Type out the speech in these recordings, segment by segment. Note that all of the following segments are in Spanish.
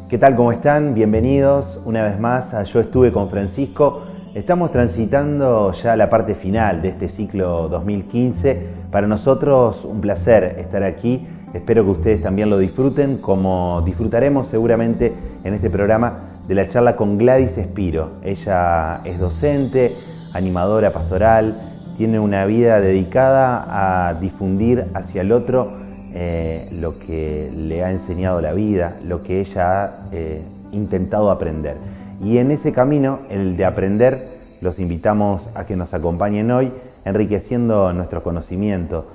¿Qué tal? ¿Cómo están? Bienvenidos una vez más a Yo Estuve con Francisco. Estamos transitando ya la parte final de este ciclo 2015. Para nosotros un placer estar aquí. Espero que ustedes también lo disfruten, como disfrutaremos seguramente en este programa de la charla con Gladys Espiro. Ella es docente, animadora pastoral, tiene una vida dedicada a difundir hacia el otro lo que le ha enseñado la vida, lo que ella ha intentado aprender. Y en ese camino, el de aprender, los invitamos a que nos acompañen hoy, enriqueciendo nuestro conocimiento.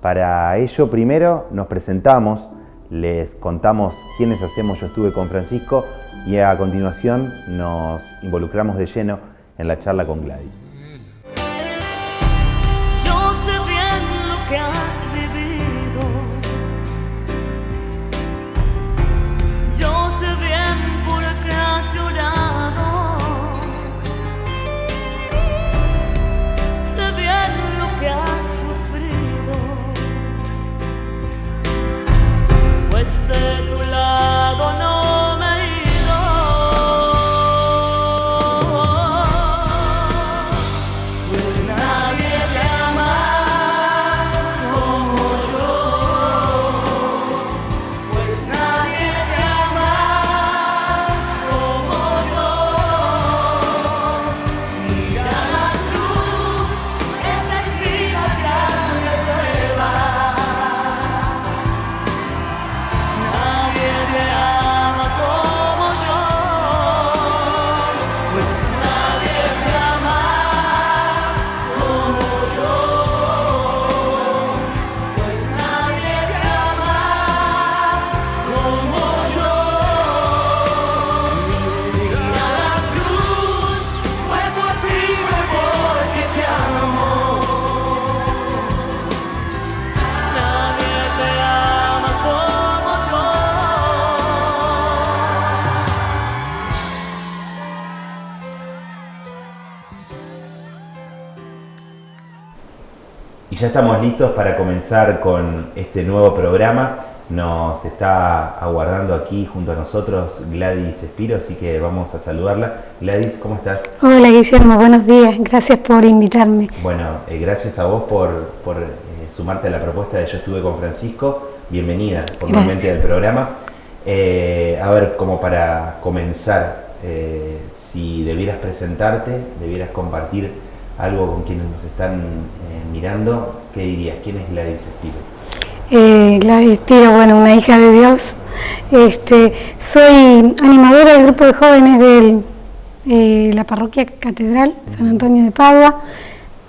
Para ello, primero nos presentamos, les contamos quiénes hacemos Yo Estuve con Francisco y a continuación nos involucramos de lleno en la charla con Gladys. Yo sé bien lo que has vivido, yo sé bien por qué has llorado, sé bien lo que has sufrido, pues de tu lado no me he ido. Pues nadie te ama como yo, pues nadie te ama como yo. Mira la cruz, esa espiga grande prueba. Nadie te ama como yo, pues nadie te ama como yo, pues nadie te ama como yo. Mira la cruz, fue por ti, fue porque te amo. Nadie te ama como yo. Y ya estamos listos para comenzar con este nuevo programa. Nos está aguardando aquí junto a nosotros Gladys Espiro, así que vamos a saludarla. Gladys, ¿cómo estás? Hola Guillermo, buenos días, gracias por invitarme. Bueno, gracias a vos por sumarte a la propuesta de Yo Estuve con Francisco. Bienvenida formalmente al programa. A ver, como para comenzar, si debieras presentarte, debieras compartir algo con quienes nos están mirando, ¿qué dirías? ¿Quién es Gladys Espiro? Gladys Espiro, bueno, una hija de Dios. Soy animadora del grupo de jóvenes de la parroquia Catedral, San Antonio de Padua.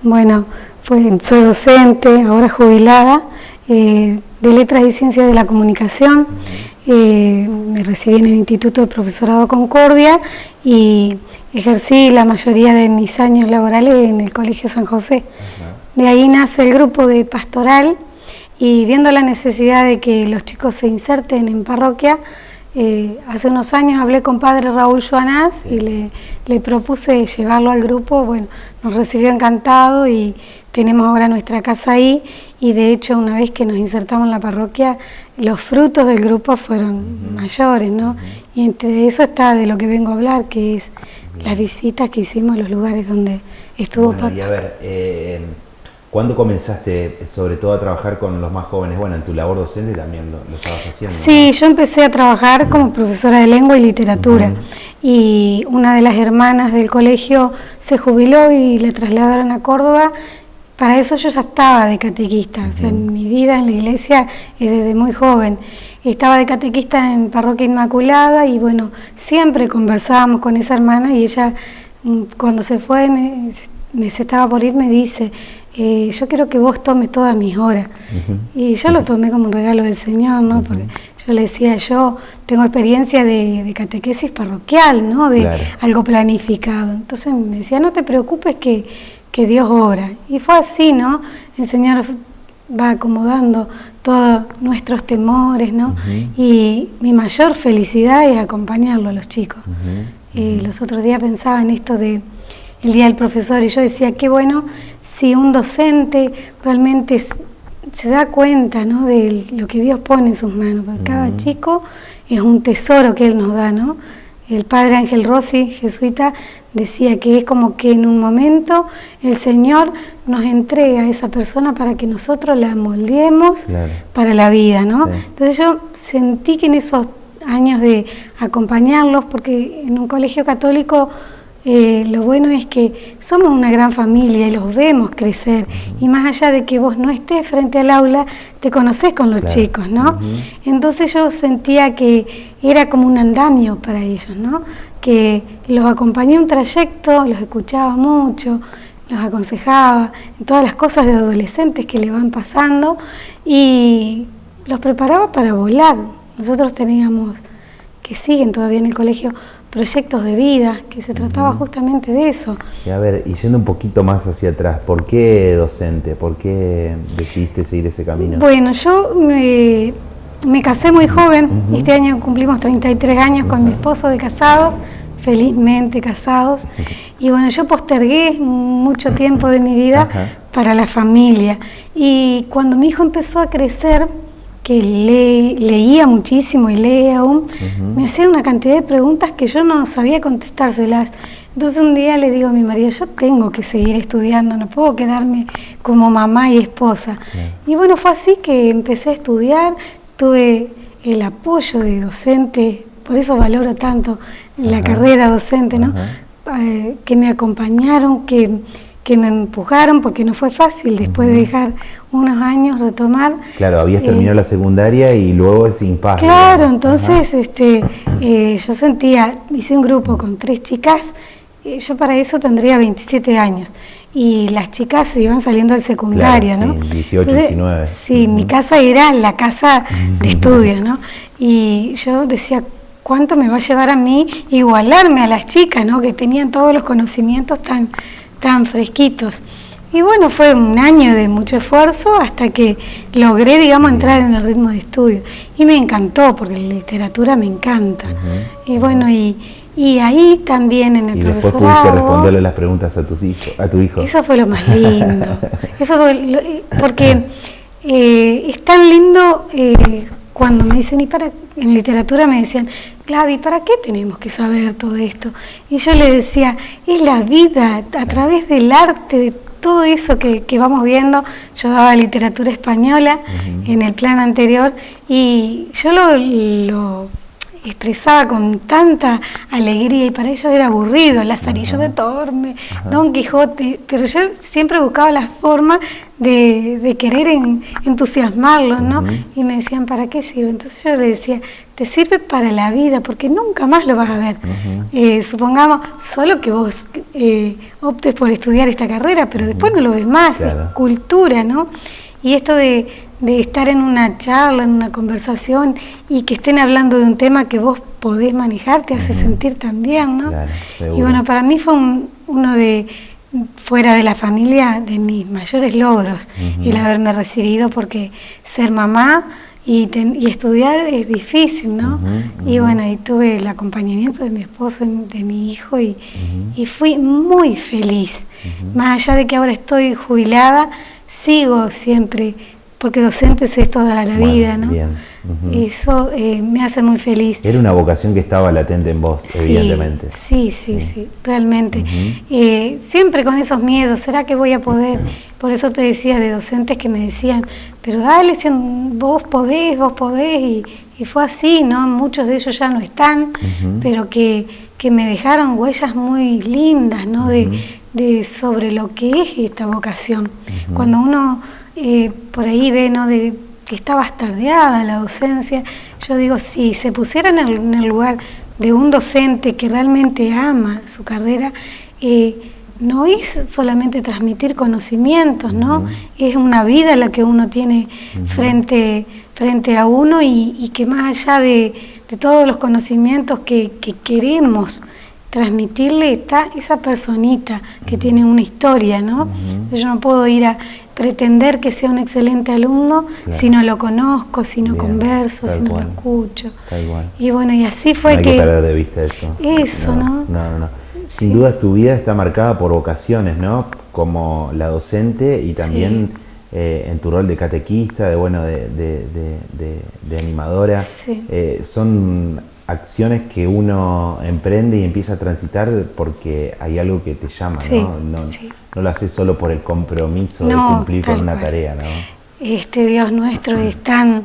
Bueno, soy docente, ahora jubilada, de Letras y Ciencias de la Comunicación. Me recibí en el Instituto del Profesorado Concordia y ejercí la mayoría de mis años laborales en el Colegio San José. De ahí nace el grupo de pastoral y viendo la necesidad de que los chicos se inserten en parroquia, hace unos años hablé con padre Raúl Joanás y le propuse llevarlo al grupo. Bueno, nos recibió encantado y tenemos ahora nuestra casa ahí, y de hecho una vez que nos insertamos en la parroquia, los frutos del grupo fueron mayores, ¿no? Y entre eso está de lo que vengo a hablar, que es las visitas que hicimos a los lugares donde estuvo Bueno, papá. y a ver, ¿cuándo comenzaste sobre todo a trabajar con los más jóvenes? Bueno, en tu labor docente también lo estabas haciendo, Sí, ¿no? yo empecé a trabajar como profesora de lengua y literatura, y una de las hermanas del colegio se jubiló y la trasladaron a Córdoba. Para eso yo ya estaba de catequista, o sea, mi vida en la iglesia es desde muy joven. Estaba de catequista en Parroquia Inmaculada y bueno, siempre conversábamos con esa hermana, y ella cuando se fue, se estaba por ir, me dice, yo quiero que vos tomes todas mis horas. Y yo lo tomé como un regalo del Señor, ¿no? Porque yo le decía, yo tengo experiencia de catequesis parroquial, ¿no? De algo planificado. Entonces me decía, no te preocupes que Dios obra. Y fue así, ¿no? El Señor va acomodando todos nuestros temores, ¿no? Y mi mayor felicidad es acompañarlo a los chicos. Los otros días pensaba en esto de el Día del Profesor, y yo decía, qué bueno si un docente realmente se da cuenta, ¿no?, de lo que Dios pone en sus manos, porque cada chico es un tesoro que Él nos da, ¿no? El padre Ángel Rossi, jesuita, decía que es como que en un momento el Señor nos entrega a esa persona para que nosotros la moldeemos para la vida, ¿no? Sí. Entonces yo sentí que en esos años de acompañarlos, porque en un colegio católico lo bueno es que somos una gran familia y los vemos crecer, y más allá de que vos no estés frente al aula, te conocés con los chicos, ¿no? Entonces yo sentía que era como un andamio para ellos, ¿no? Que los acompañé un trayecto, los escuchaba mucho, los aconsejaba en todas las cosas de adolescentes que le van pasando y los preparaba para volar. Nosotros teníamos, que siguen todavía en el colegio, proyectos de vida, que se trataba justamente de eso. Y a ver, y yendo un poquito más hacia atrás, ¿por qué docente? ¿Por qué decidiste seguir ese camino? Bueno, yo me casé muy joven, este año cumplimos 33 años con mi esposo de casados, felizmente casados, y bueno, yo postergué mucho tiempo de mi vida para la familia, y cuando mi hijo empezó a crecer, que leía muchísimo y lee aún, me hacía una cantidad de preguntas que yo no sabía contestárselas. Entonces un día le digo a mi marido, yo tengo que seguir estudiando, no puedo quedarme como mamá y esposa. Y bueno, fue así que empecé a estudiar, tuve el apoyo de docentes, por eso valoro tanto la carrera docente, ¿no? Que me acompañaron, que me empujaron, porque no fue fácil después de dejar unos años retomar. Claro, habías terminado la secundaria y luego ese impasse. Claro, entonces yo sentía, hice un grupo con 3 chicas, yo para eso tendría 27 años, y las chicas se iban saliendo al secundario, claro, ¿no? Sí, 18, 19. Sí, mi casa era la casa de estudio, ¿no? Y yo decía, ¿cuánto me va a llevar a mí igualarme a las chicas, ¿no?, que tenían todos los conocimientos tan fresquitos? Y bueno, fue un año de mucho esfuerzo hasta que logré, digamos, entrar en el ritmo de estudio. Y me encantó, porque la literatura me encanta. Y bueno, y ahí también en el profesorado... Y después pudiste responderle las preguntas a tu hijo. Eso fue lo más lindo. Eso fue porque es tan lindo cuando me dicen, en literatura me decían, Gladys, ¿para qué tenemos que saber todo esto? Y yo le decía, es la vida, a través del arte, de todo eso que vamos viendo. Yo daba literatura española en el plan anterior, y yo lo expresaba con tanta alegría, y para ellos era aburrido, Lazarillo de Tormes, Don Quijote, pero yo siempre buscaba la forma de querer entusiasmarlos, ¿no? Y me decían, ¿para qué sirve? Entonces yo les decía, te sirve para la vida, porque nunca más lo vas a ver. Supongamos, solo que vos optes por estudiar esta carrera, pero después no lo ves más, es cultura, ¿no? Y esto de estar en una charla, en una conversación, y que estén hablando de un tema que vos podés manejar, te hace sentir tan bien, ¿no? Claro, y bueno, para mí fue uno de, fuera de la familia, de mis mayores logros, el haberme recibido, porque ser mamá y estudiar es difícil, ¿no? Y bueno, y tuve el acompañamiento de mi esposo, de mi hijo, y fui muy feliz. Más allá de que ahora estoy jubilada, sigo siempre, porque docente es toda la vida, ¿no? Bien. Eso me hace muy feliz. Era una vocación que estaba latente en vos, evidentemente. Sí, realmente. Siempre con esos miedos, ¿será que voy a poder? Por eso te decía de docentes que me decían, pero dale, vos podés, y fue así, ¿no? Muchos de ellos ya no están, pero que me dejaron huellas muy lindas, ¿no? De sobre lo que es esta vocación. Cuando uno por ahí ve, ¿no?, de que está bastardeada la docencia, yo digo, si se pusieran en el lugar de un docente que realmente ama su carrera, no es solamente transmitir conocimientos, ¿no? Es una vida la que uno tiene frente a uno, y que más allá de todos los conocimientos que queremos transmitirle, está esa personita que tiene una historia, ¿no? Yo no puedo ir a pretender que sea un excelente alumno si no lo conozco, si no converso, si no lo escucho. Y bueno, y así fue que... No hay que perder de vista eso. Eso, ¿no? No. Sin duda tu vida está marcada por vocaciones, ¿no? Como la docente y también en tu rol de catequista, de animadora. Sí. Son acciones que uno emprende y empieza a transitar porque hay algo que te llama, Sí, ¿no? sí. No lo haces solo por el compromiso de No, cumplir con tal una cual. tarea, ¿no? Este Dios nuestro es tan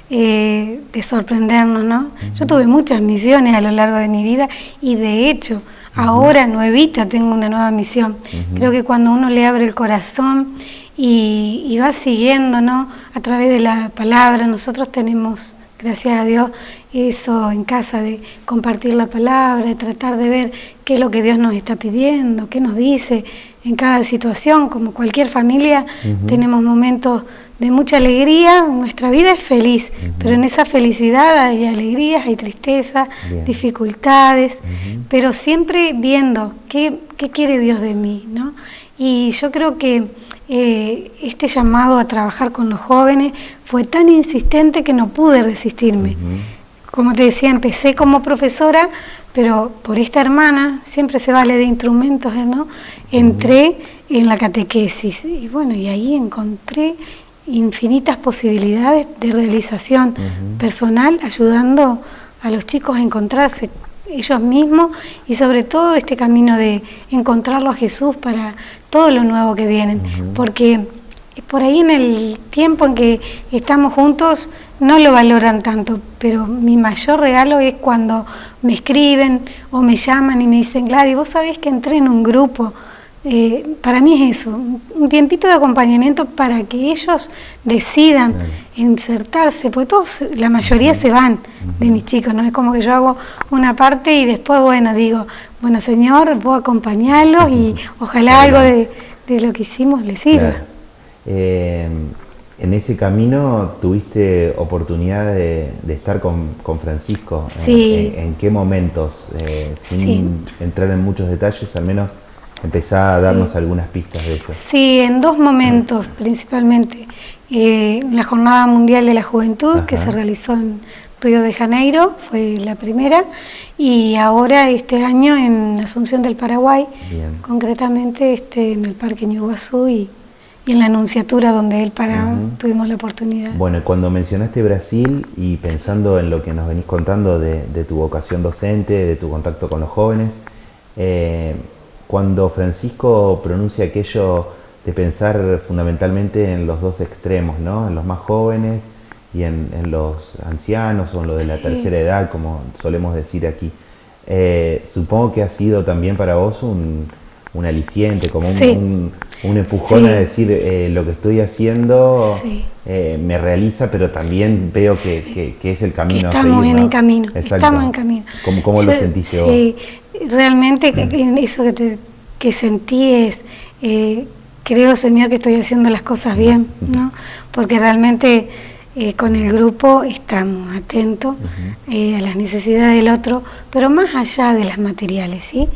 de sorprendernos, ¿no? Yo tuve muchas misiones a lo largo de mi vida y de hecho ahora nuevita tengo una nueva misión. Creo que cuando uno le abre el corazón y va siguiendo, ¿no? A través de la palabra, nosotros tenemos, gracias a Dios, eso en casa de compartir la palabra, de tratar de ver qué es lo que Dios nos está pidiendo, qué nos dice en cada situación. Como cualquier familia, tenemos momentos de mucha alegría, nuestra vida es feliz, pero en esa felicidad hay alegrías, hay tristezas, Bien. dificultades, pero siempre viendo qué quiere Dios de mí, ¿no? Y yo creo que este llamado a trabajar con los jóvenes fue tan insistente que no pude resistirme. Como te decía, empecé como profesora, pero por esta hermana, siempre se vale de instrumentos, ¿no? Entré en la catequesis y bueno, y ahí encontré infinitas posibilidades de realización personal, ayudando a los chicos a encontrarse ellos mismos y sobre todo este camino de encontrarlo a Jesús para todo lo nuevo que vienen, porque por ahí en el tiempo en que estamos juntos no lo valoran tanto, pero mi mayor regalo es cuando me escriben o me llaman y me dicen: Gladys, vos sabés que entré en un grupo. Para mí es eso, un tiempito de acompañamiento para que ellos decidan insertarse, porque todos, la mayoría se van de mis chicos, no es como que yo hago una parte y después, bueno, digo, bueno, Señor, voy a acompañarlos y ojalá algo de lo que hicimos les sirva. Claro. En ese camino tuviste oportunidad de estar con Francisco. Sí. ¿En qué momentos? Sin Sí. entrar en muchos detalles, al menos empezá a darnos algunas pistas de ello. Sí, en dos momentos principalmente. La Jornada Mundial de la Juventud, que se realizó en Río de Janeiro, fue la primera, y ahora este año en Asunción del Paraguay, Bien. concretamente en el Parque Ñuguazú y en la Anunciatura donde él paraba, tuvimos la oportunidad. Bueno, cuando mencionaste Brasil y pensando en lo que nos venís contando de tu vocación docente, de tu contacto con los jóvenes, cuando Francisco pronuncia aquello de pensar fundamentalmente en los dos extremos, ¿no? En los más jóvenes y en los ancianos o en lo de la tercera edad, como solemos decir aquí. Supongo que ha sido también para vos un aliciente, como un empujón a decir lo que estoy haciendo me realiza, pero también veo que es el camino. Que estamos a seguir, en ¿no? camino, Exacto. estamos en camino. ¿Cómo lo sentiste vos? Sí, realmente eso que sentí es, creo, Señor, que estoy haciendo las cosas bien, ¿no? Porque realmente con el grupo estamos atentos a las necesidades del otro, pero más allá de las materiales, ¿sí?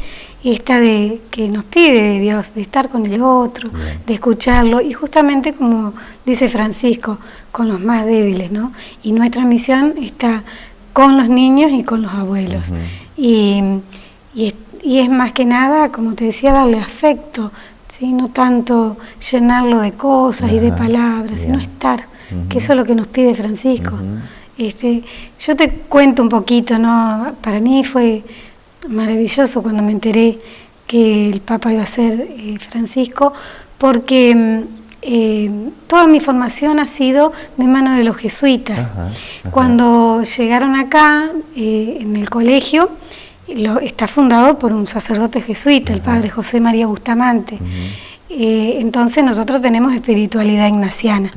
Y esta de que nos pide Dios, de estar con el otro, de escucharlo, y justamente como dice Francisco, con los más débiles, ¿no? Y nuestra misión está con los niños y con los abuelos. Y es más que nada, como te decía, darle afecto, ¿sí? No tanto llenarlo de cosas y de palabras, sino estar, que eso es lo que nos pide Francisco. Yo te cuento un poquito, ¿no? Para mí fue maravilloso cuando me enteré que el Papa iba a ser Francisco, porque toda mi formación ha sido de mano de los jesuitas. Cuando llegaron acá, en el colegio, está fundado por un sacerdote jesuita, el padre José María Bustamante. Entonces nosotros tenemos espiritualidad ignaciana.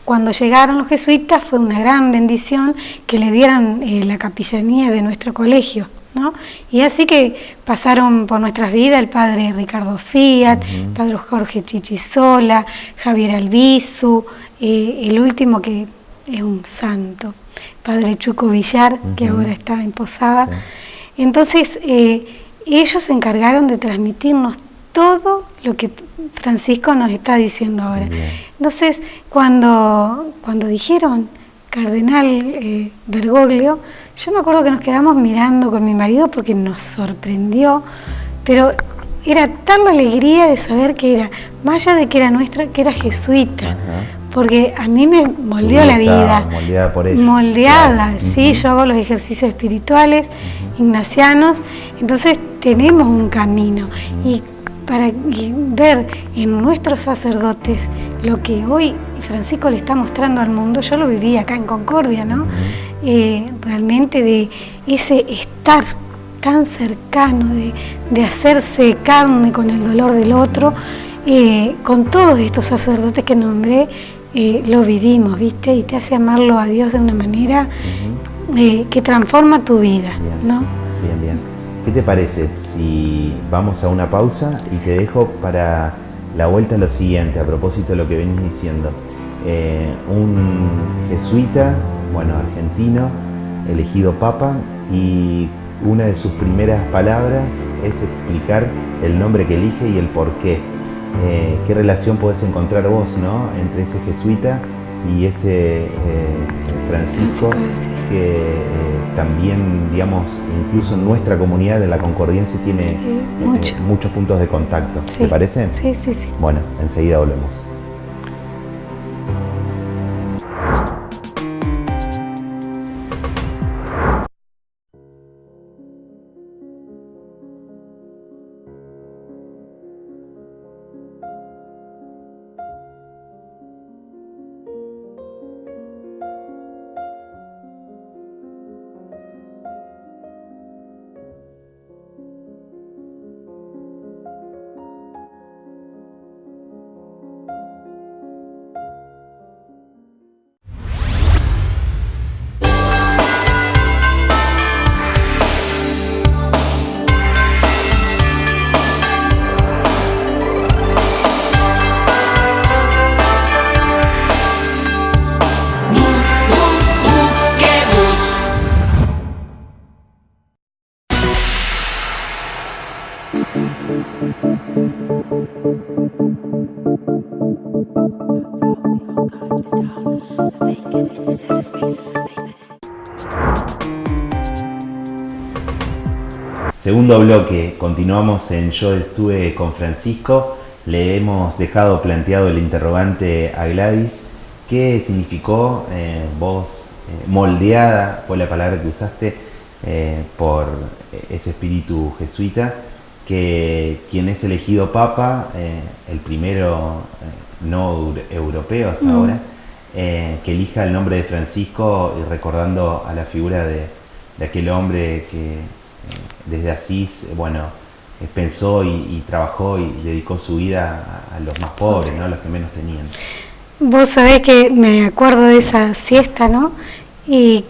Cuando llegaron los jesuitas fue una gran bendición que le dieran la capellanía de nuestro colegio, ¿no? Y así que pasaron por nuestras vidas el padre Ricardo Fiat, el padre Jorge Chichisola, Javier Albizu, el último que es un santo, padre Chuco Villar, que ahora está en Posada. Entonces ellos se encargaron de transmitirnos todo lo que Francisco nos está diciendo ahora. Entonces cuando dijeron Cardenal Bergoglio, yo me acuerdo que nos quedamos mirando con mi marido porque nos sorprendió, pero era tal la alegría de saber que era, más allá de que era nuestra, que era jesuita, porque a mí me moldeó la vida. Moldeada por ella. Moldeada, Claro. sí, yo hago los ejercicios espirituales ignacianos, entonces tenemos un camino. Y para ver en nuestros sacerdotes lo que hoy Francisco le está mostrando al mundo, yo lo viví acá en Concordia, ¿no? Realmente de ese estar tan cercano, de hacerse carne con el dolor del otro, con todos estos sacerdotes que nombré, lo vivimos, ¿viste? Y te hace amarlo a Dios de una manera que transforma tu vida, Bien, ¿no? bien, bien. ¿Qué te parece si vamos a una pausa y te dejo para la vuelta lo siguiente, a propósito de lo que venís diciendo? Un jesuita, bueno, argentino, elegido papa, y una de sus primeras palabras es explicar el nombre que elige y el por qué. ¿Qué relación podés encontrar vos, ¿no?, entre ese jesuita y ese Francisco, que también, digamos, incluso en nuestra comunidad de la Concordiense tiene muchos puntos de contacto? Sí. ¿Te parece? Sí, sí, sí. Bueno, enseguida volvemos. Que bus. Segundo bloque, continuamos en Yo estuve con Francisco. Le hemos dejado planteado el interrogante a Gladys. ¿Qué significó vos, moldeada, fue la palabra que usaste, por ese espíritu jesuita, que quien es elegido papa, el primero no europeo hasta ahora, que elija el nombre de Francisco, y recordando a la figura de aquel hombre que desde Asís, bueno, pensó y trabajó y dedicó su vida a los más pobres, ¿no?, a los que menos tenían. Vos sabés que me acuerdo de esa siesta, ¿no? Y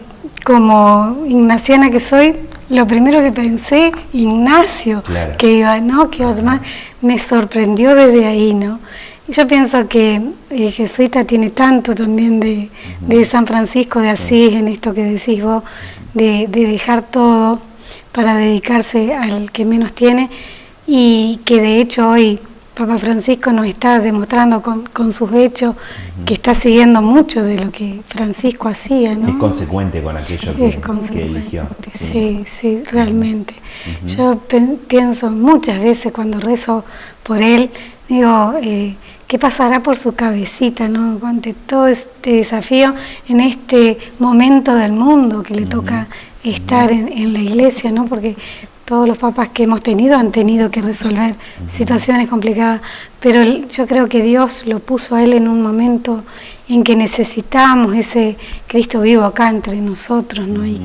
como ignaciana que soy, lo primero que pensé, Ignacio, Claro. que iba, ¿no? Que iba a tomar, me sorprendió desde ahí, ¿no? Y yo pienso que el jesuita tiene tanto también de San Francisco de Asís, en esto que decís vos, de dejar todo para dedicarse al que menos tiene, y que de hecho hoy Papa Francisco nos está demostrando con sus hechos que está siguiendo mucho de lo que Francisco hacía, ¿no? Es consecuente con aquello Es que consecuente, eligió. sí, sí, realmente. Yo pienso muchas veces cuando rezo por él, digo, ¿qué pasará por su cabecita, ¿no?, ante todo este desafío en este momento del mundo que le toca estar en la iglesia, ¿no? Porque todos los papas que hemos tenido han tenido que resolver situaciones complicadas, pero yo creo que Dios lo puso a él en un momento en que necesitábamos ese Cristo vivo acá entre nosotros, ¿no? Y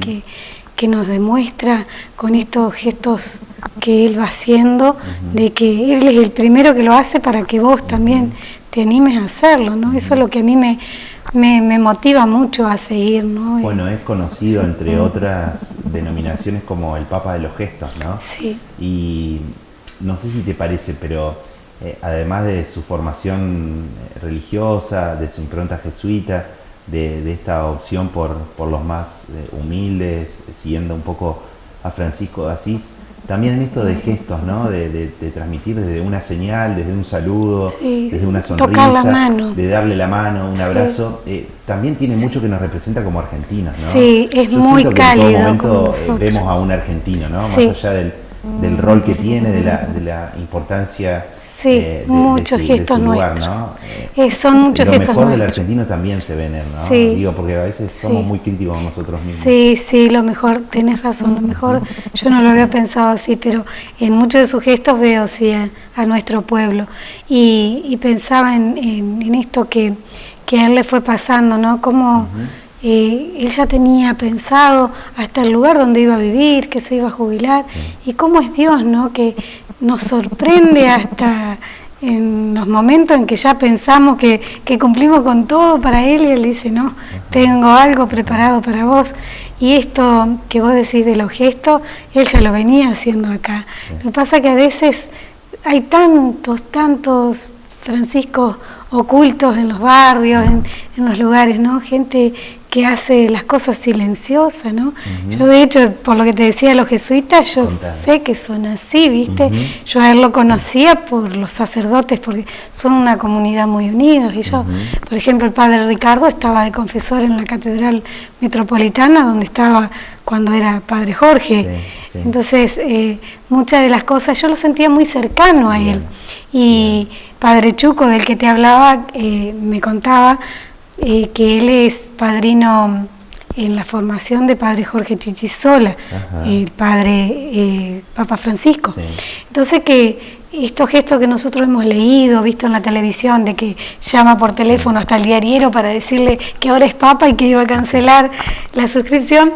que nos demuestra con estos gestos que él va haciendo, de que él es el primero que lo hace para que vos también te animes a hacerlo, ¿no? Eso es lo que a mí me motiva mucho a seguir, ¿no? Bueno, es conocido entre otras denominaciones como el Papa de los Gestos, ¿no? Sí. Y no sé si te parece, pero además de su formación religiosa, de su impronta jesuita, de esta opción por los más humildes, siguiendo un poco a Francisco de Asís, también en esto de gestos, ¿no? De transmitir desde una señal, desde un saludo, Sí, desde una sonrisa, tocar la mano. de darle la mano, un Sí. abrazo, también tiene mucho que nos representa como argentinos, ¿no? Sí, es Yo muy siento que cálido en todo con momento nosotros. vemos a un argentino, ¿no? Sí. Más allá del rol que tiene, de la importancia Sí, muchos gestos su lugar, nuestros. ¿no? Son muchos lo gestos mejor del nuestros. argentino también se ve en él, ¿no? Sí. Digo, porque a veces somos muy críticos con nosotros mismos. Sí, sí, lo mejor, tenés razón, lo mejor, yo no lo había pensado así, pero en muchos de sus gestos veo sí a nuestro pueblo. Y pensaba en esto que a él le fue pasando, ¿no? Como él ya tenía pensado hasta el lugar donde iba a vivir, que se iba a jubilar, y cómo es Dios, ¿no? Que nos sorprende hasta en los momentos en que ya pensamos que cumplimos con todo para Él, y Él dice, no, tengo algo preparado para vos. Y esto que vos decís de los gestos, Él ya lo venía haciendo acá. Lo que pasa que a veces hay tantos Franciscos ocultos en los barrios, en los lugares, ¿no? Gente que hace las cosas silenciosas, ¿no? Yo de hecho, por lo que te decía de los jesuitas, yo sé que son así, ¿viste? Yo a él lo conocía por los sacerdotes, porque son una comunidad muy unidos. Y yo, por ejemplo, el padre Ricardo estaba de confesor en la Catedral Metropolitana, donde estaba cuando era padre Jorge. Sí. Entonces, muchas de las cosas yo lo sentía muy cercano a él. Y padre Chuco, del que te hablaba, me contaba que él es padrino en la formación de padre Jorge Chichisola, el padre Papa Francisco. Sí. Entonces que estos gestos que nosotros hemos leído, visto en la televisión, de que llama por teléfono hasta el diariero para decirle que ahora es Papa y que iba a cancelar la suscripción,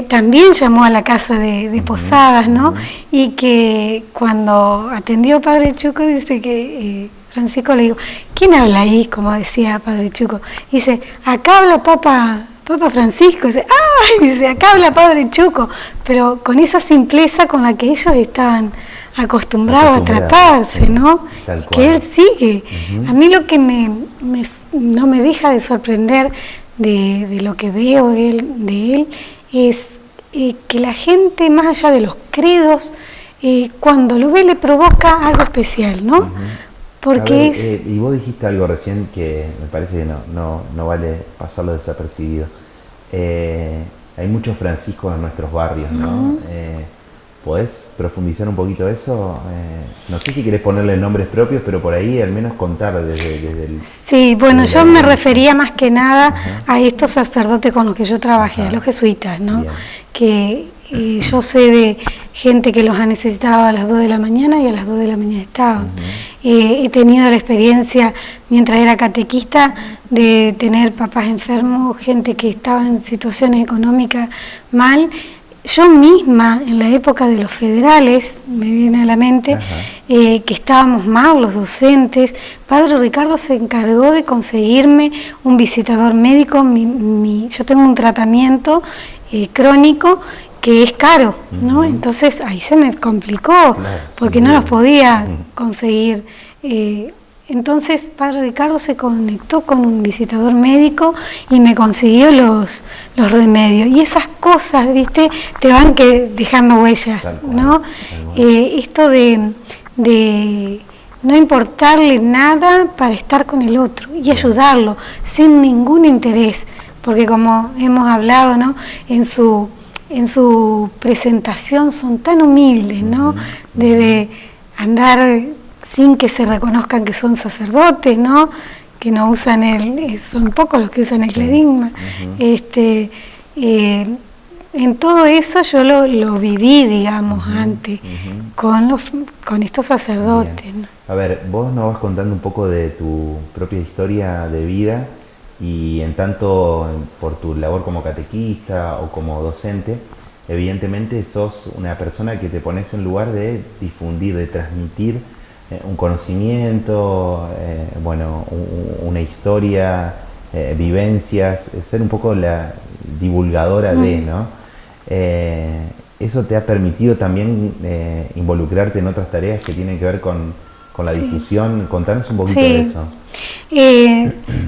también llamó a la casa de Posadas, ¿no? Y que cuando atendió padre Chuco, dice que Francisco le dijo, ¿quién habla ahí? Como decía padre Chuco. Dice, acá habla Papa Francisco. Dice, ¡ay! Dice, acá habla padre Chuco. Pero con esa simpleza con la que ellos estaban acostumbrados a tratarse, ¿no? Que él sigue. A mí lo que no me deja de sorprender de lo que veo de él es que la gente, más allá de los credos, cuando lo ve le provoca algo especial, ¿no? Porque y vos dijiste algo recién que me parece que no vale pasarlo desapercibido. Hay muchos Franciscos en nuestros barrios, ¿no? ¿Podés profundizar un poquito eso? No sé si querés ponerle nombres propios, pero por ahí al menos contar desde el... Sí, bueno, yo me refería más que nada a estos sacerdotes con los que yo trabajé, a los jesuitas, ¿no? Bien. Que yo sé de gente que los ha necesitado a las 2 de la mañana y a las 2 de la mañana estaban. He tenido la experiencia, mientras era catequista, de tener papás enfermos, gente que estaba en situaciones económicas mal. Yo misma, en la época de los federales, me viene a la mente, que estábamos mal los docentes, padre Ricardo se encargó de conseguirme un visitador médico. Yo tengo un tratamiento crónico que es caro, ¿no? Entonces ahí se me complicó, porque no los podía conseguir. Entonces padre Ricardo se conectó con un visitador médico y me consiguió los remedios. Y esas cosas, ¿viste? Te van dejando huellas, ¿no? Esto de no importarle nada para estar con el otro y ayudarlo sin ningún interés. Porque como hemos hablado, ¿no? En su presentación son tan humildes, ¿no? De andar sin que se reconozcan que son sacerdotes, ¿no? Que no usan son pocos los que usan el clerigma. En todo eso yo lo viví, digamos, antes, con estos sacerdotes, ¿no? A ver, vos nos vas contando un poco de tu propia historia de vida, y en tanto por tu labor como catequista o como docente, evidentemente sos una persona que te pones en lugar de difundir, de transmitir un conocimiento, una historia, vivencias, ser un poco la divulgadora ¿no? Eso te ha permitido también involucrarte en otras tareas que tienen que ver con la difusión. Contanos un poquito de eso.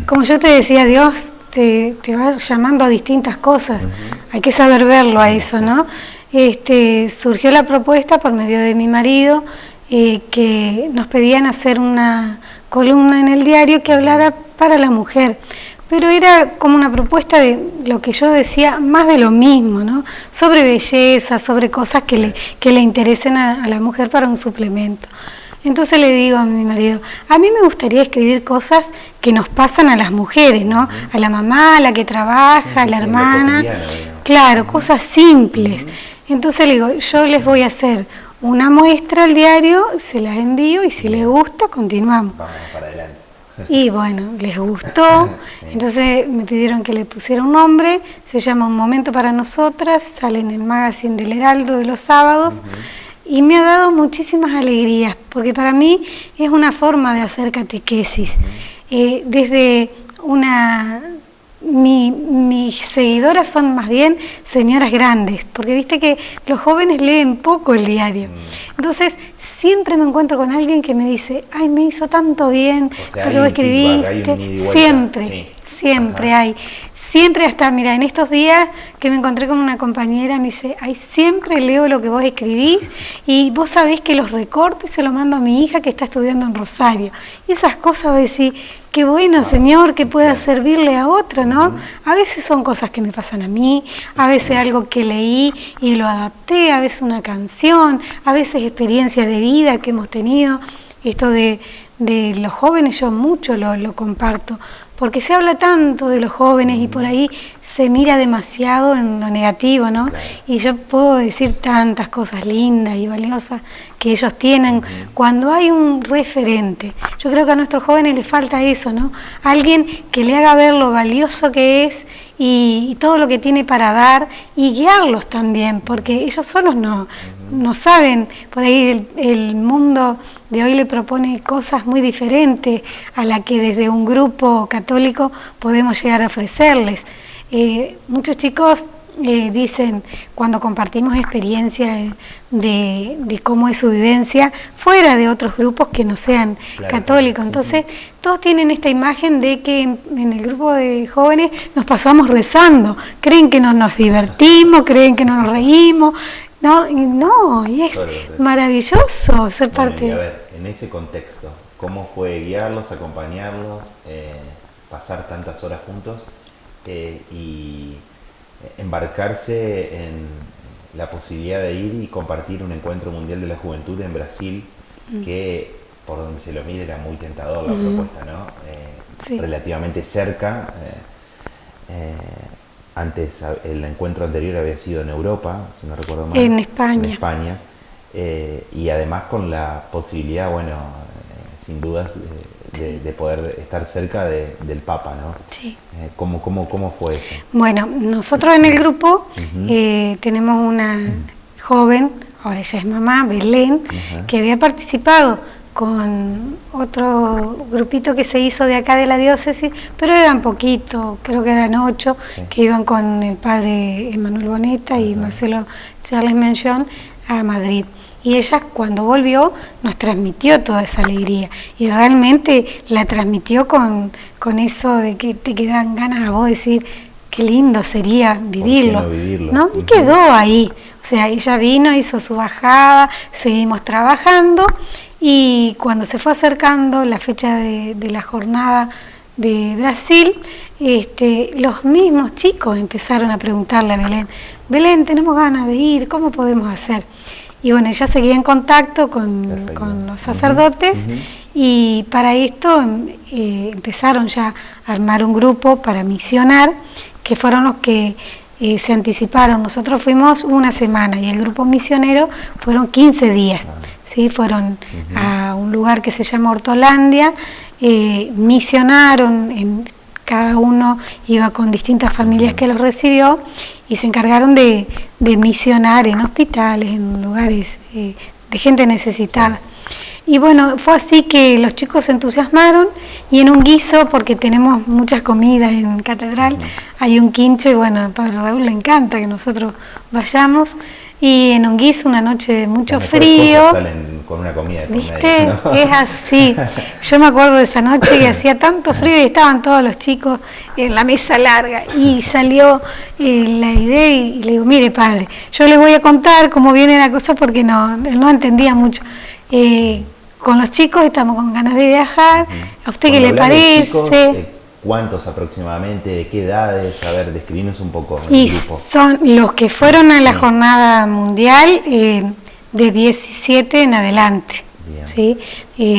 Como yo te decía, Dios te va llamando a distintas cosas. Hay que saber verlo a eso, ¿no? Surgió la propuesta por medio de mi marido, que nos pedían hacer una columna en el diario que hablara para la mujer, pero era como una propuesta de lo que yo decía, más de lo mismo, ¿no? Sobre belleza, sobre cosas que le interesen a la mujer para un suplemento. Entonces le digo a mi marido, a mí me gustaría escribir cosas que nos pasan a las mujeres, ¿no? A la mamá, a la que trabaja, a la hermana. Claro, cosas simples. Entonces le digo, yo les voy a hacer una muestra al diario, se las envío y si les gusta, continuamos. Vamos para adelante. Y bueno, les gustó, entonces me pidieron que le pusiera un nombre, se llama Un Momento para Nosotras, sale en el magazine del Heraldo de los sábados. Y me ha dado muchísimas alegrías, porque para mí es una forma de hacer catequesis. Desde mis seguidoras son más bien señoras grandes, porque viste que los jóvenes leen poco el diario. Entonces, siempre me encuentro con alguien que me dice, ay, me hizo tanto bien lo que vos escribiste. Siempre hay. Siempre hasta, mira, en estos días que me encontré con una compañera, me dice, ay, siempre leo lo que vos escribís y vos sabés que los recorto y se lo mando a mi hija que está estudiando en Rosario. Y esas cosas vos decís, qué bueno, Señor, que pueda servirle a otro, ¿no? A veces son cosas que me pasan a mí, a veces algo que leí y lo adapté, a veces una canción, a veces experiencias de vida que hemos tenido. Esto de los jóvenes yo mucho lo comparto, porque se habla tanto de los jóvenes y por ahí se mira demasiado en lo negativo, ¿no? Y yo puedo decir tantas cosas lindas y valiosas que ellos tienen cuando hay un referente. Yo creo que a nuestros jóvenes les falta eso, ¿no? Alguien que le haga ver lo valioso que es y todo lo que tiene para dar y guiarlos también, porque ellos solos no saben. Por ahí el mundo de hoy le propone cosas muy diferentes a la que desde un grupo católico podemos llegar a ofrecerles. Muchos chicos dicen, cuando compartimos experiencias de cómo es su vivencia fuera de otros grupos que no sean católicos, entonces todos tienen esta imagen de que en el grupo de jóvenes nos pasamos rezando, creen que no nos divertimos, creen que no nos reímos. No, y es maravilloso ser parte. Y a ver, en ese contexto, ¿cómo fue guiarlos, acompañarlos, pasar tantas horas juntos y embarcarse en la posibilidad de ir y compartir un encuentro mundial de la juventud en Brasil, que por donde se lo mire era muy tentador la propuesta, ¿no? Relativamente cerca. Antes, el encuentro anterior había sido en Europa, si no recuerdo mal. En España. En España. Y además con la posibilidad, bueno, sin dudas, de poder estar cerca del Papa, ¿no? Sí. ¿Cómo fue eso? Bueno, nosotros en el grupo tenemos una joven, ahora ella es mamá, Belén, que había participado con otro grupito que se hizo de acá de la diócesis, pero eran poquitos, creo que eran 8, que iban con el padre Emanuel Boneta y Marcelo Charles Menchón a Madrid. Y ella cuando volvió nos transmitió toda esa alegría y realmente la transmitió con eso de que te quedan ganas a vos de decir qué lindo sería vivirlo, ¿no? Y quedó ahí, o sea, ella vino, hizo su bajada, seguimos trabajando. Y cuando se fue acercando la fecha de la jornada de Brasil, los mismos chicos empezaron a preguntarle a Belén, Belén, tenemos ganas de ir, ¿cómo podemos hacer? Y bueno, ella seguía en contacto con los sacerdotes y para esto empezaron ya a armar un grupo para misionar, que fueron los que se anticiparon. Nosotros fuimos una semana y el grupo misionero fueron 15 días. ¿Sí? Fueron a un lugar que se llama Hortolandia, misionaron, cada uno iba con distintas familias que los recibió y se encargaron de misionar en hospitales, en lugares de gente necesitada. Y bueno, fue así que los chicos se entusiasmaron y en un guiso, porque tenemos muchas comidas en Catedral, hay un quincho y bueno, al padre Raúl le encanta que nosotros vayamos. Y en un guiso, una noche de mucho frío. Salen con una comida de ¿viste? Medio, ¿no? Es así. Yo me acuerdo de esa noche que hacía tanto frío y estaban todos los chicos en la mesa larga. Y salió la idea y le digo, mire padre, yo les voy a contar cómo viene la cosa porque él no entendía mucho. Con los chicos estamos con ganas de viajar. ¿A usted qué le parece? Chicos, ¿Cuántos aproximadamente? ¿De qué edades? A ver, describinos un poco el Y grupo. son los que fueron a la jornada mundial de 17 en adelante. Bien. ¿Sí?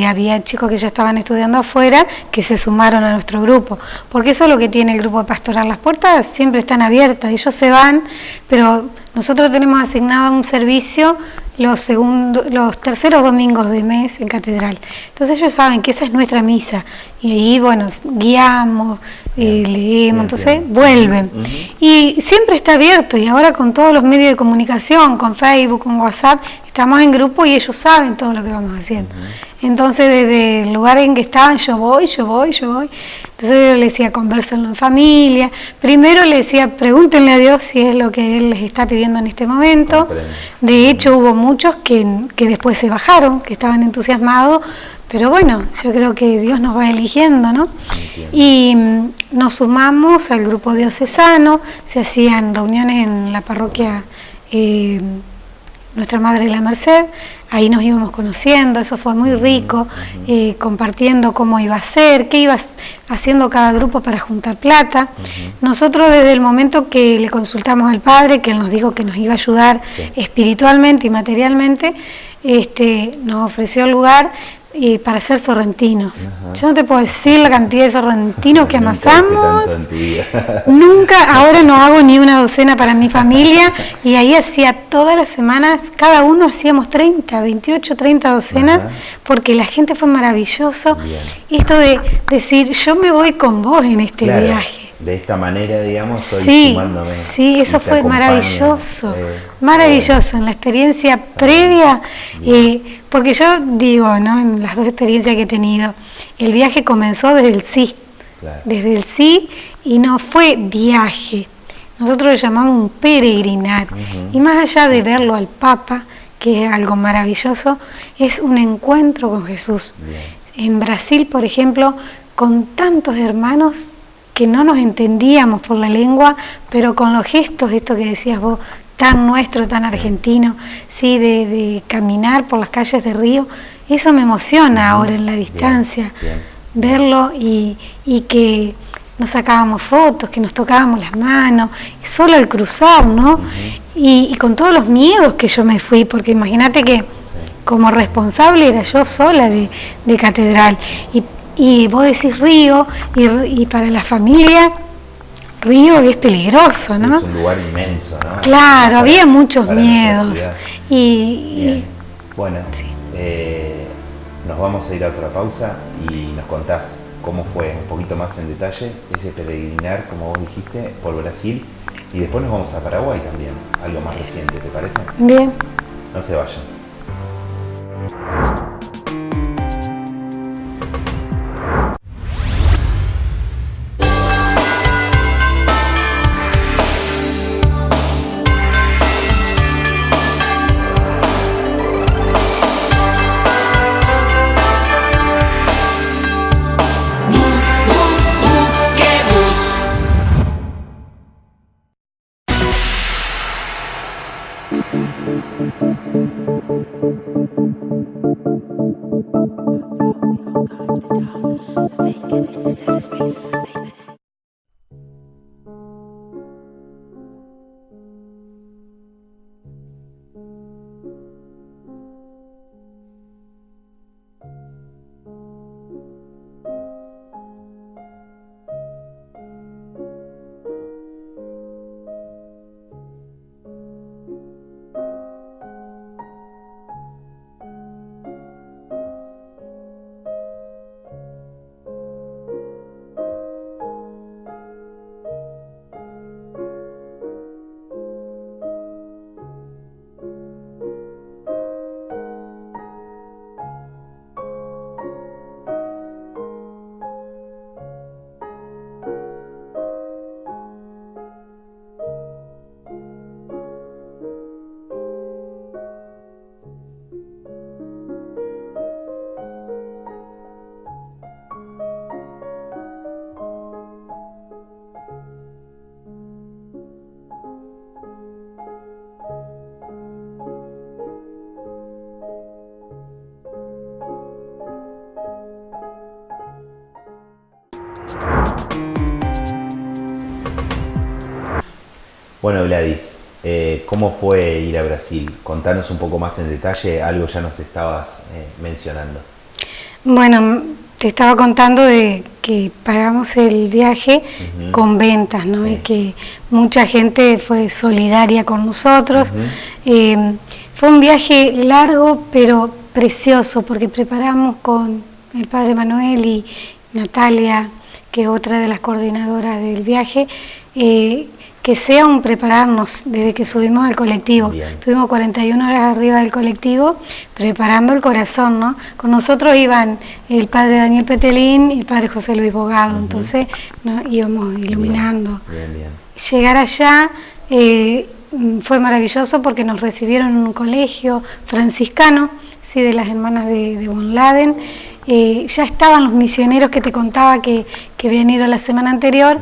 Había chicos que ya estaban estudiando afuera que se sumaron a nuestro grupo, porque eso es lo que tiene el grupo de pastoral, las puertas siempre están abiertas, ellos se van, pero nosotros tenemos asignado un servicio los terceros domingos de mes en catedral, entonces ellos saben que esa es nuestra misa, y ahí bueno, guiamos, leemos, entonces vuelven, y siempre está abierto, y ahora con todos los medios de comunicación, con Facebook, con WhatsApp, estamos en grupo y ellos saben todo lo que vamos haciendo. Entonces, desde el lugar en que estaban, yo voy. Entonces yo les decía, convérsenlo en familia. Primero les decía, pregúntenle a Dios si es lo que Él les está pidiendo en este momento. Comprendo. De hecho, hubo muchos que después se bajaron, que estaban entusiasmados, pero bueno, yo creo que Dios nos va eligiendo, ¿no? Entiendo. Y nos sumamos al grupo diocesano, se hacían reuniones en la parroquia Nuestra Madre de la Merced, ahí nos íbamos conociendo, eso fue muy rico, compartiendo cómo iba a ser, qué iba haciendo cada grupo para juntar plata. Nosotros desde el momento que le consultamos al Padre, que Él nos dijo que nos iba a ayudar espiritualmente y materialmente, nos ofreció el lugar para ser sorrentinos. Yo no te puedo decir la cantidad de sorrentinos que Nunca amasamos. viste tanto en tu vida. Nunca, ahora no hago ni una docena para mi familia, y ahí hacía todas las semanas, cada uno hacíamos 30, 28, 30 docenas, porque la gente fue maravilloso. Bien. Esto de decir, yo me voy con vos en este Claro, viaje. de esta manera, digamos, estoy Sí, sumándome. sí, eso y te fue acompaño, maravilloso, bueno. maravilloso, en la experiencia previa, porque yo digo, ¿no? En las dos experiencias que he tenido, el viaje comenzó desde el sí, Claro. desde el sí, y no fue viaje, nosotros lo llamamos un peregrinar, y más allá de verlo al Papa, que es algo maravilloso, es un encuentro con Jesús. Bien. En Brasil, por ejemplo, con tantos hermanos que no nos entendíamos por la lengua, pero con los gestos, esto que decías vos, tan nuestro, tan argentino, sí, de caminar por las calles de Río, eso me emociona ahora en la distancia, bien. verlo y que nos sacábamos fotos, que nos tocábamos las manos, solo al cruzar, ¿no? Y con todos los miedos que yo me fui, porque imagínate que como responsable era yo sola de catedral, y vos decís Río, y para la familia Río es peligroso, ¿no? Es un lugar inmenso, ¿no? Claro, había muchos para nuestra miedos. ciudad. Y Bien. Bueno, sí. nos vamos a ir a otra pausa y nos contás cómo fue un poquito más en detalle ese peregrinar, como vos dijiste, por Brasil, y después nos vamos a Paraguay también, algo más reciente, ¿te parece? bien. No se vayan. Que bus. Bueno, Gladys, ¿cómo fue ir a Brasil? Contanos un poco más en detalle, algo ya nos estabas mencionando. Bueno, te estaba contando de que pagamos el viaje con ventas, ¿no? Sí. Y que mucha gente fue solidaria con nosotros. Fue un viaje largo pero precioso, porque preparamos con el padre Manuel y Natalia, que es otra de las coordinadoras del viaje, que sea un prepararnos desde que subimos al colectivo. Bien. Estuvimos 41 horas arriba del colectivo preparando el corazón, ¿no? Con nosotros iban el padre Daniel Petelín y el padre José Luis Bogado, entonces ¿no? íbamos iluminando. Bien, bien. Llegar allá fue maravilloso porque nos recibieron en un colegio franciscano, sí, de las hermanas de Von Laden. Ya estaban los misioneros que te contaba que habían ido la semana anterior.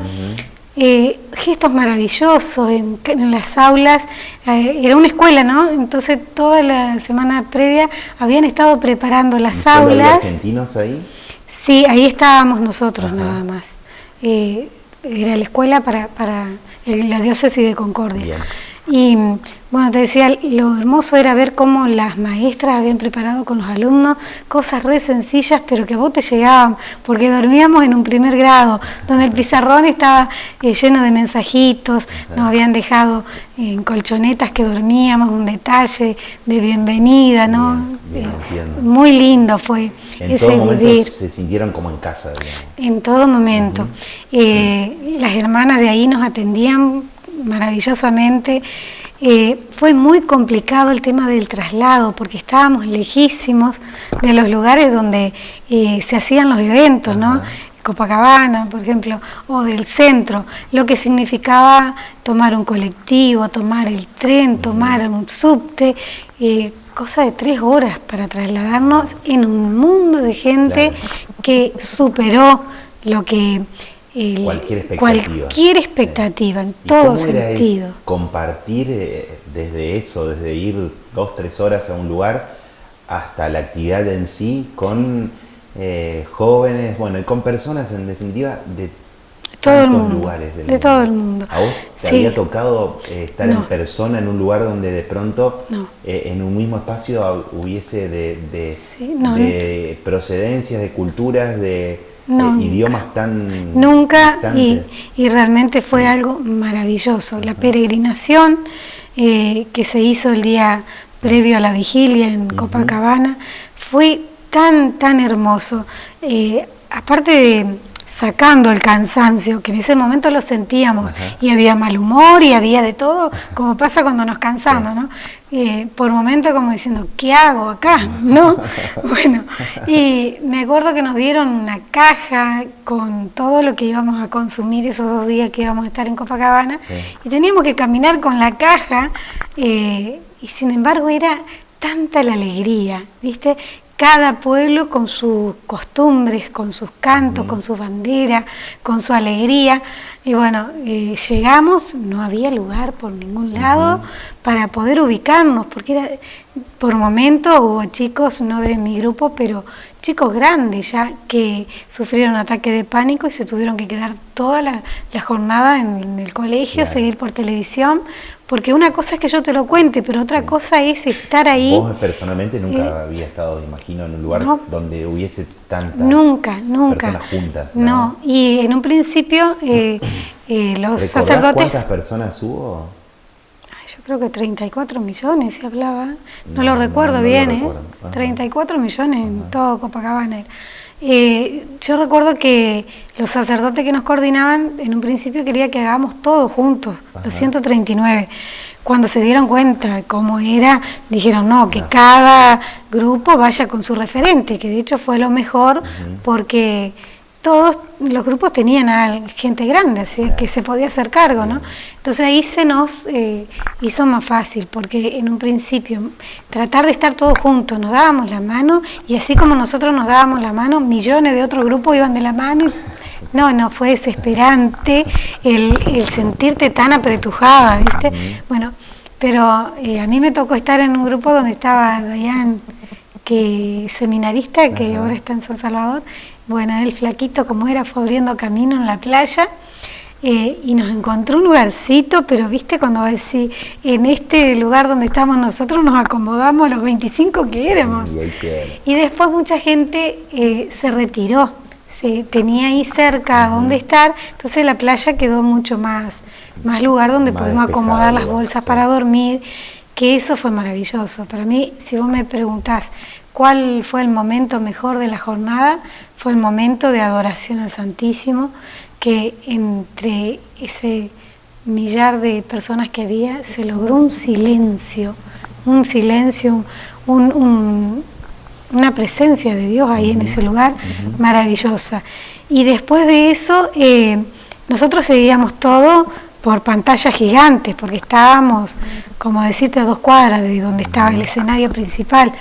Gestos maravillosos en las aulas, era una escuela, ¿no? Entonces toda la semana previa habían estado preparando las ¿Solo había aulas. argentinos ahí? Sí, ahí estábamos nosotros. Ajá. Nada más. Era la escuela para la diócesis de Concordia. Bien. Y bueno, te decía, lo hermoso era ver cómo las maestras habían preparado con los alumnos cosas re sencillas, pero que a vos te llegaban, porque dormíamos en un primer grado, donde el pizarrón estaba lleno de mensajitos, nos habían dejado en colchonetas que dormíamos, un detalle de bienvenida, ¿no? Bien, entiendo. Muy lindo fue En ese todo momento vivir. se sintieron como en casa, digamos. En todo momento. Las hermanas de ahí nos atendían maravillosamente. Fue muy complicado el tema del traslado porque estábamos lejísimos de los lugares donde se hacían los eventos, ¿no? Copacabana, por ejemplo, o del centro, lo que significaba tomar un colectivo, tomar el tren, tomar un subte, cosa de 3 horas para trasladarnos en un mundo de gente que superó lo que cualquier expectativa en todo sentido. Compartir desde eso, desde ir 2-3 horas a un lugar hasta la actividad en sí con jóvenes, bueno, y con personas en definitiva de todo el tantos mundo, lugares del de mundo. todo el mundo. ¿A vos te Sí. había tocado estar No. en persona en un lugar donde de pronto No. en un mismo espacio hubiese de Sí, no, procedencias, de culturas, de No, idiomas tan nunca, distantes? y realmente fue algo maravilloso. La peregrinación que se hizo el día previo a la vigilia en Copacabana fue tan hermoso. Aparte de sacando el cansancio, que en ese momento lo sentíamos, y había mal humor y había de todo, como pasa cuando nos cansamos, ¿no? Por momentos como diciendo, ¿qué hago acá? ¿No? Bueno, y me acuerdo que nos dieron una caja con todo lo que íbamos a consumir esos 2 días que íbamos a estar en Copacabana, y teníamos que caminar con la caja, y sin embargo era tanta la alegría, ¿viste? Cada pueblo con sus costumbres, con sus cantos, con sus banderas, con su alegría. Y bueno, llegamos, no había lugar por ningún lado para poder ubicarnos, porque era, por momentos hubo chicos, no de mi grupo, pero chicos grandes ya que sufrieron ataque de pánico y se tuvieron que quedar toda la jornada en el colegio, seguir por televisión, porque una cosa es que yo te lo cuente, pero otra cosa es estar ahí. Vos personalmente nunca había estado, imagino, en un lugar donde hubiese tantas nunca personas juntas, no, y en un principio los sacerdotes, ¿cuántas personas hubo? yo creo que 34 millones se hablaba, no lo recuerdo no bien, lo recuerdo. 34 millones en todo Copacabana. Yo recuerdo que los sacerdotes que nos coordinaban en un principio quería que hagamos todo juntos, los 139. Cuando se dieron cuenta de cómo era, dijeron no, que cada grupo vaya con su referente, que de hecho fue lo mejor porque todos los grupos tenían a gente grande, así que se podía hacer cargo, ¿no? Entonces ahí se nos hizo más fácil, porque en un principio tratar de estar todos juntos, nos dábamos la mano, y así como nosotros nos dábamos la mano, millones de otros grupos iban de la mano, y no, fue desesperante el sentirte tan apretujada, ¿viste? Bueno, pero a mí me tocó estar en un grupo donde estaba Dayan, que seminarista, que ahora está en San Salvador. Bueno, el flaquito como era fue abriendo camino en la playa, y nos encontró un lugarcito, pero viste cuando decís, en este lugar donde estamos nosotros nos acomodamos los 25 que éramos. Y después mucha gente se retiró, tenía ahí cerca donde estar, entonces la playa quedó mucho más lugar donde pudimos acomodar las bolsas para dormir, que eso fue maravilloso. Para mí, si vos me preguntás cuál fue el momento mejor de la jornada, fue el momento de adoración al Santísimo, que entre ese millar de personas que había se logró un silencio, una presencia de Dios ahí en ese lugar maravillosa. Y después de eso, nosotros seguíamos todo por pantallas gigantes, porque estábamos, como decirte, a 2 cuadras de donde estaba el escenario principal,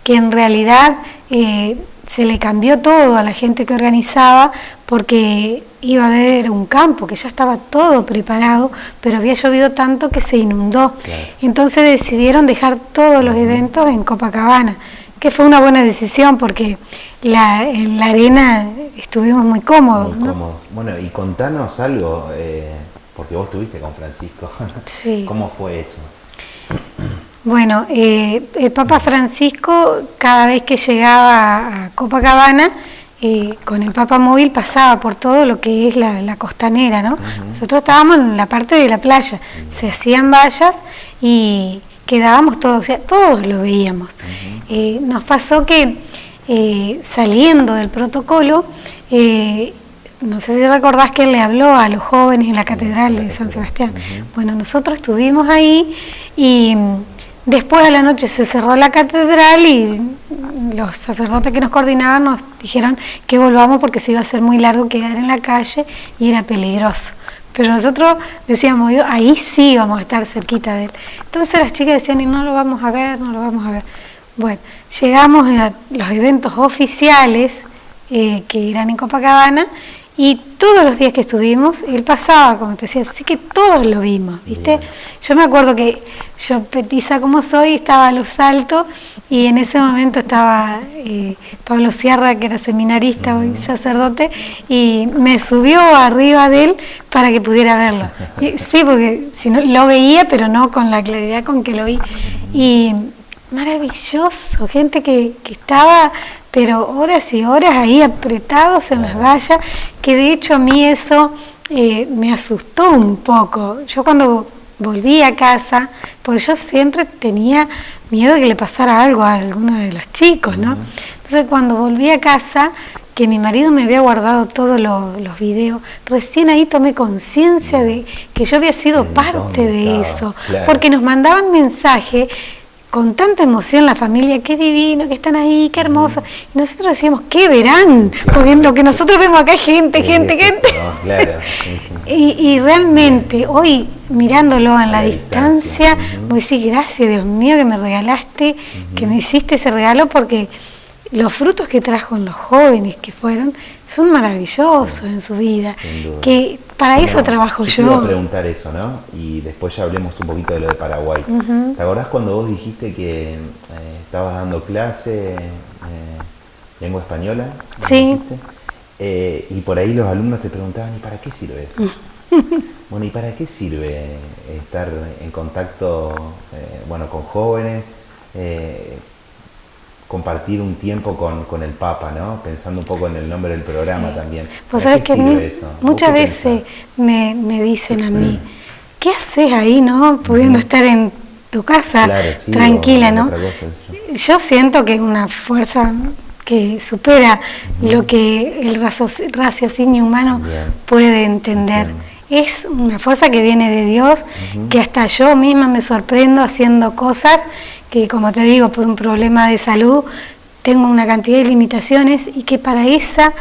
que en realidad se le cambió todo a la gente que organizaba, porque iba a haber un campo que ya estaba todo preparado, pero había llovido tanto que se inundó. Entonces decidieron dejar todos los eventos en Copacabana, que fue una buena decisión porque en la arena estuvimos muy cómodos. Muy cómodos. Bueno, y contanos algo, porque vos estuviste con Francisco. Sí. ¿Cómo fue eso? Bueno, el Papa Francisco, cada vez que llegaba a Copacabana, con el Papa Móvil pasaba por todo lo que es la costanera, ¿no? Nosotros estábamos en la parte de la playa, se hacían vallas y quedábamos todos, o sea, todos lo veíamos. Nos pasó que saliendo del protocolo, no sé si recordás que él le habló a los jóvenes en la catedral de San Sebastián. Bueno, nosotros estuvimos ahí y después a la noche se cerró la catedral y los sacerdotes que nos coordinaban nos dijeron que volvamos porque se iba a hacer muy largo quedar en la calle y era peligroso. Pero nosotros decíamos, ahí sí vamos a estar cerquita de él. Entonces las chicas decían, y no lo vamos a ver, no lo vamos a ver. Bueno, llegamos a los eventos oficiales que eran en Copacabana, y todos los días que estuvimos, él pasaba, como te decía, así que todos lo vimos, ¿viste? Yo me acuerdo que yo, petiza como soy, estaba a los altos, y en ese momento estaba Pablo Sierra, que era seminarista, hoy sacerdote, y me subió arriba de él para que pudiera verlo. Y, sí, porque si no, lo veía, pero no con la claridad con que lo vi. Y maravilloso, gente que estaba, pero horas y horas ahí apretados en las vallas, que de hecho a mí eso me asustó un poco. Yo cuando volví a casa, porque yo siempre tenía miedo de que le pasara algo a alguno de los chicos, ¿no? Entonces cuando volví a casa, que mi marido me había guardado todos los videos, recién ahí tomé conciencia de que yo había sido parte de eso, porque nos mandaban mensajes con tanta emoción la familia, qué divino, que están ahí, qué hermoso. Y nosotros decíamos, ¿qué verán? Porque lo que nosotros vemos acá es gente. No, claro, sí. Y realmente, hoy mirándolo en la distancia, voy a decir, gracias Dios mío que me regalaste, que me hiciste ese regalo, porque los frutos que trajo en los jóvenes que fueron son maravillosos en su vida, que para eso trabajo yo. Te iba a preguntar eso, ¿no? Y después ya hablemos un poquito de lo de Paraguay. ¿Te acordás cuando vos dijiste que estabas dando clase lengua española? Sí. Y por ahí los alumnos te preguntaban, ¿y para qué sirve eso? Bueno, ¿y para qué sirve estar en contacto con jóvenes? Compartir un tiempo con el Papa, ¿no? Pensando un poco en el nombre del programa también. Pues sabes que muchas veces me dicen a mí, ¿qué haces ahí, no? Pudiendo estar en tu casa, tranquila, ¿no? Yo siento que es una fuerza que supera lo que el raciocinio humano puede entender. Es una fuerza que viene de Dios, que hasta yo misma me sorprendo haciendo cosas que, como te digo, por un problema de salud tengo una cantidad de limitaciones y que para estas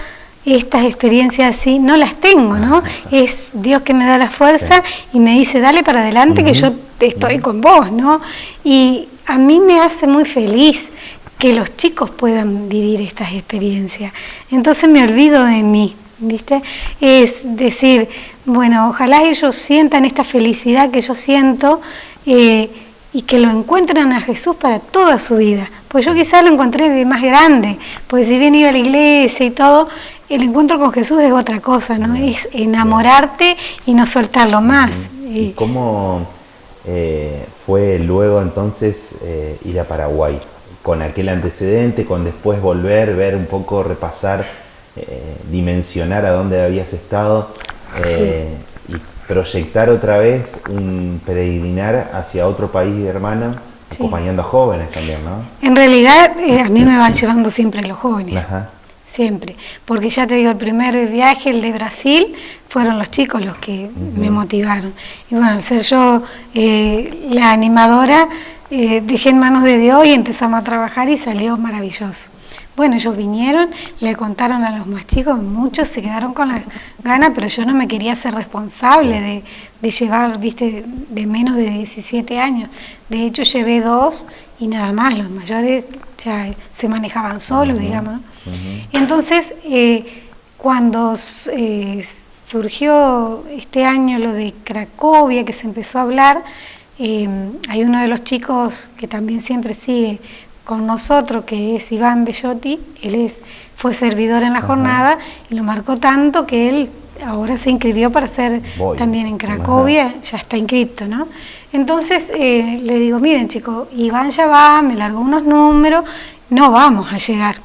experiencias así no las tengo, ¿no? Es Dios que me da la fuerza y me dice, dale para adelante que yo estoy con vos, ¿no? Y a mí me hace muy feliz que los chicos puedan vivir estas experiencias. Entonces me olvido de mí, ¿viste? Es decir, bueno, ojalá ellos sientan esta felicidad que yo siento y que lo encuentren a Jesús para toda su vida. Pues yo quizás lo encontré de más grande, porque si bien iba a la iglesia y todo, el encuentro con Jesús es otra cosa, ¿no? Es enamorarte y no soltarlo más. ¿Y cómo fue luego entonces ir a Paraguay? Con aquel antecedente, con después volver, ver un poco, repasar, dimensionar a dónde habías estado y proyectar otra vez un peregrinar hacia otro país hermano, acompañando a jóvenes también, ¿no? En realidad a mí me van llevando siempre los jóvenes. Ajá. Siempre, porque ya te digo, el primer viaje, el de Brasil, fueron los chicos los que me motivaron. Y bueno, al ser yo la animadora, dejé en manos de Dios y empezamos a trabajar y salió maravilloso. Bueno, ellos vinieron, le contaron a los más chicos, muchos se quedaron con las ganas, pero yo no me quería ser responsable de llevar, viste, de menos de 17 años. De hecho, llevé 2 y nada más, los mayores ya se manejaban solos, digamos, ¿no? Entonces, cuando surgió este año lo de Cracovia, que se empezó a hablar, hay uno de los chicos que también siempre sigue con nosotros, que es Iván Bellotti, fue servidor en la jornada y lo marcó tanto que él ahora se inscribió para hacer también en Cracovia, ya está inscripto, ¿no? Entonces le digo, miren chicos, Iván ya va, me largó unos números, no vamos a llegar,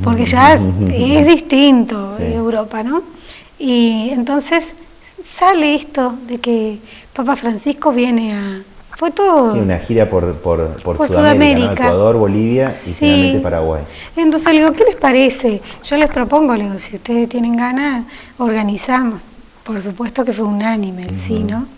porque ya es distinto Europa, ¿no? Y entonces sale esto de que Papa Francisco viene a... Fue todo... Sí, una gira por Sudamérica, ¿no? Ecuador, Bolivia y finalmente Paraguay. Entonces le digo, ¿qué les parece? Yo les propongo, le digo, si ustedes tienen ganas, organizamos. Por supuesto que fue unánime el sí, ¿no?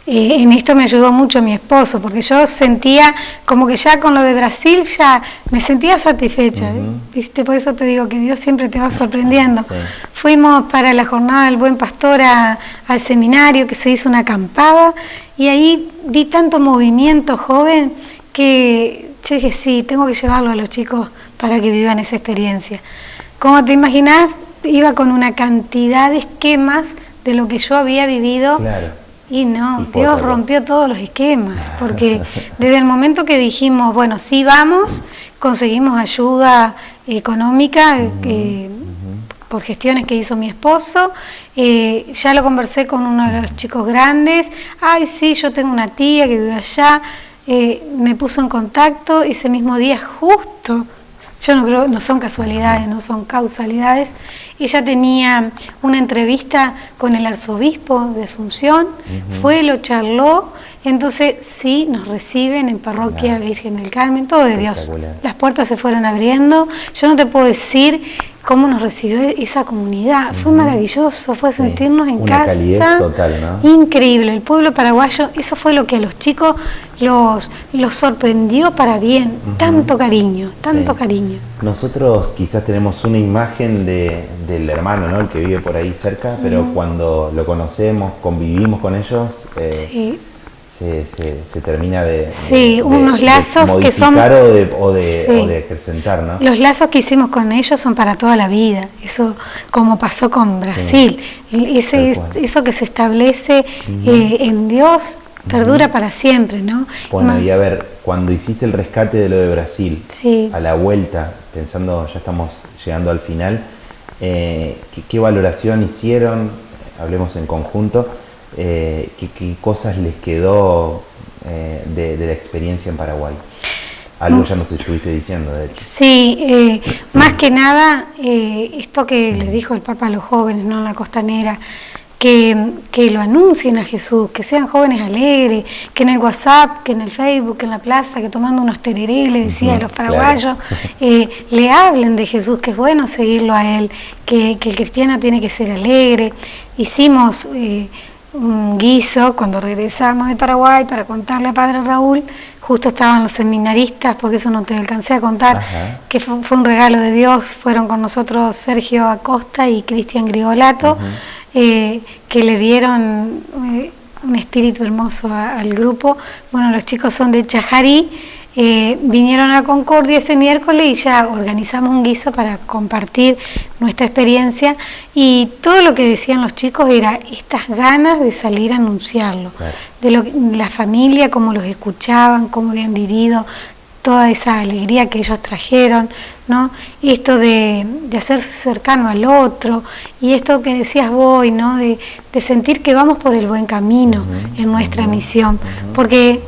En esto me ayudó mucho mi esposo, porque yo sentía como que ya con lo de Brasil ya me sentía satisfecha, ¿viste? Por eso te digo que Dios siempre te va sorprendiendo. Fuimos para la jornada del Buen Pastor al seminario, que se hizo una acampada, y ahí vi tanto movimiento joven que yo dije, sí, tengo que llevarlo a los chicos para que vivan esa experiencia. Como te imaginás, iba con una cantidad de esquemas de lo que yo había vivido. Claro. Y no, Dios rompió todos los esquemas, porque desde el momento que dijimos, bueno, sí vamos, conseguimos ayuda económica por gestiones que hizo mi esposo, ya lo conversé con uno de los chicos grandes, ay sí, yo tengo una tía que vive allá, me puso en contacto ese mismo día justo. Yo no creo, no son casualidades, no son causalidades. Ella tenía una entrevista con el arzobispo de Asunción, fue, lo charló, entonces sí, nos reciben en Parroquia Virgen del Carmen, todo de Dios. Las puertas se fueron abriendo, yo no te puedo decir cómo nos recibió esa comunidad, fue maravilloso, fue sentirnos en una casa. Calidez total, ¿no? Increíble, el pueblo paraguayo, eso fue lo que a los chicos los sorprendió para bien, tanto cariño, tanto cariño. Nosotros quizás tenemos una imagen del hermano, ¿no? El que vive por ahí cerca, pero cuando lo conocemos, convivimos con ellos, se termina de unos lazos que son o de acrecentar, ¿no? Los lazos que hicimos con ellos son para toda la vida, eso como pasó con Brasil, eso que se establece en Dios perdura para siempre, ¿no? Bueno, y a ver, cuando hiciste el rescate de lo de Brasil, a la vuelta, pensando, ya estamos llegando al final, ¿qué valoración hicieron? Hablemos en conjunto. ¿Qué cosas les quedó de la experiencia en Paraguay? Algo ya nos estuviste diciendo, de hecho. Sí, más que nada, esto que les dijo el Papa a los jóvenes, ¿no? En la costanera, que lo anuncien a Jesús, que sean jóvenes alegres, que en el WhatsApp, que en el Facebook, que en la plaza, que tomando unos tereré, le decía a los paraguayos, le hablen de Jesús, que es bueno seguirlo a Él, que el cristiano tiene que ser alegre. Hicimos un guiso cuando regresamos de Paraguay para contarle a Padre Raúl, justo estaban los seminaristas, porque eso no te alcancé a contar, que fue un regalo de Dios, fueron con nosotros Sergio Acosta y Cristian Grigolato, que le dieron un espíritu hermoso al grupo. Bueno, los chicos son de Chajarí, vinieron a Concordia ese miércoles y ya organizamos un guiso para compartir nuestra experiencia, y todo lo que decían los chicos era estas ganas de salir a anunciarlo, de la familia, cómo los escuchaban, cómo habían vivido toda esa alegría que ellos trajeron, ¿no? Esto de hacerse cercano al otro, y esto que decías vos, ¿no? De sentir que vamos por el buen camino en nuestra misión, porque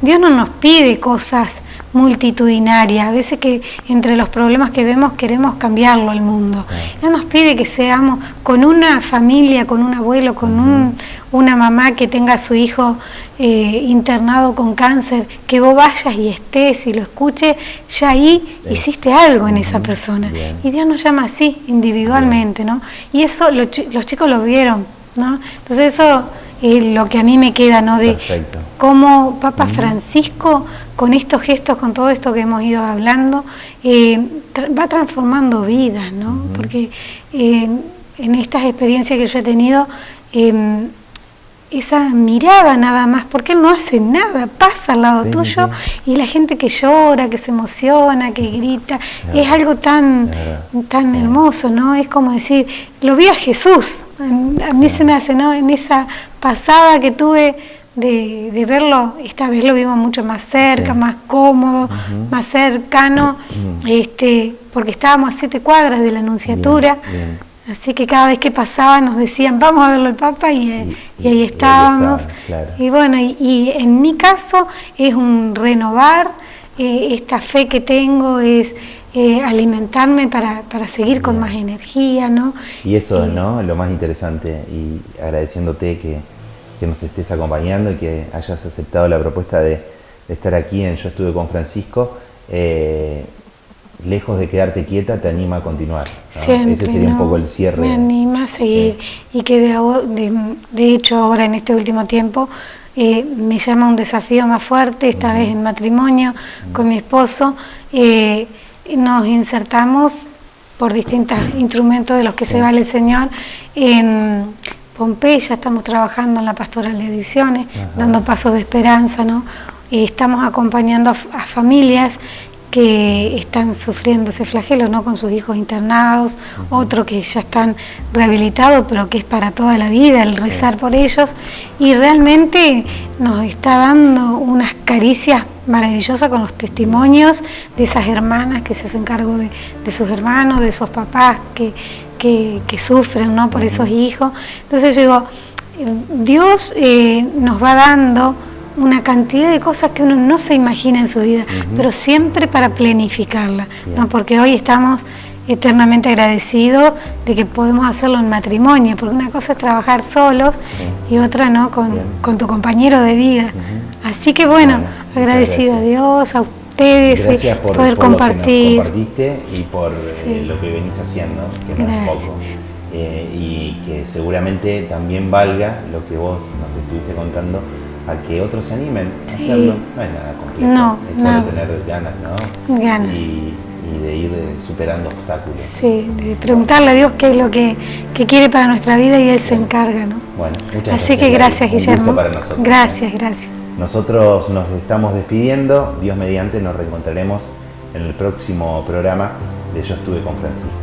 Dios no nos pide cosas multitudinarias, a veces que entre los problemas que vemos queremos cambiarlo al mundo. Él nos pide que seamos con una familia, con un abuelo, con una mamá que tenga a su hijo internado con cáncer, que vos vayas y estés y lo escuches, ya ahí hiciste algo en esa persona. Bien. Y Dios nos llama así, individualmente, ¿no? Y eso los chicos lo vieron, ¿no? Entonces eso es lo que a mí me queda, ¿no? De Perfecto. cómo Papa Francisco, con estos gestos, con todo esto que hemos ido hablando, va transformando vidas, ¿no? Porque en estas experiencias que yo he tenido, esa mirada nada más, porque él no hace nada, pasa al lado tuyo, y la gente que llora, que se emociona, que grita, es algo tan hermoso, ¿no? Es como decir, lo vi a Jesús, a mí se me hace, ¿no? En esa pasada que tuve de verlo, esta vez lo vimos mucho más cerca, más cómodo, más cercano, porque estábamos a 7 cuadras de la Nunciatura. Bien. Así que cada vez que pasaba nos decían, vamos a verlo al Papa, y ahí estábamos. Claro. Y bueno, y en mi caso es un renovar, esta fe que tengo es alimentarme para seguir con más energía, ¿no? Y eso, ¿no? Lo más interesante, y agradeciéndote que nos estés acompañando y que hayas aceptado la propuesta de estar aquí en Yo Estuve con Francisco. Lejos de quedarte quieta, te anima a continuar, ¿no? Siempre, ese sería un poco el cierre. Me anima a seguir, y que de hecho ahora en este último tiempo me llama un desafío más fuerte, esta vez en matrimonio con mi esposo. Nos insertamos por distintos instrumentos de los que se vale el Señor en Pompeya. Estamos trabajando en la pastoral de ediciones, dando pasos de esperanza, ¿no? Estamos acompañando a familias que están sufriendo ese flagelo, ¿no? Con sus hijos internados, otros que ya están rehabilitados, pero que es para toda la vida el rezar por ellos, y realmente nos está dando unas caricias maravillosas con los testimonios de esas hermanas que se hacen cargo de sus hermanos, de esos papás que sufren, ¿no? Por esos hijos. Entonces yo digo, Dios nos va dando una cantidad de cosas que uno no se imagina en su vida, pero siempre para planificarla, ¿no? Porque hoy estamos eternamente agradecidos de que podemos hacerlo en matrimonio, porque una cosa es trabajar solos y otra, ¿no? Con tu compañero de vida. Así que bueno, agradecido a Dios, a ustedes, gracias por poder compartir. Lo que nos compartiste y por lo que venís haciendo, que no es poco. Y que seguramente también valga lo que vos nos estuviste contando, a que otros se animen a hacerlo. No es nada complejo, No, es solo no. tener ganas, ¿no? Ganas. Y de ir superando obstáculos. Sí, de preguntarle a Dios qué es lo que quiere para nuestra vida, y Él se encarga, ¿no? Bueno, muchas gracias. Así que gracias, Un gusto Guillermo. para nosotros. Gracias, gracias. Nosotros nos estamos despidiendo. Dios mediante, nos reencontraremos en el próximo programa de Yo Estuve con Francisco.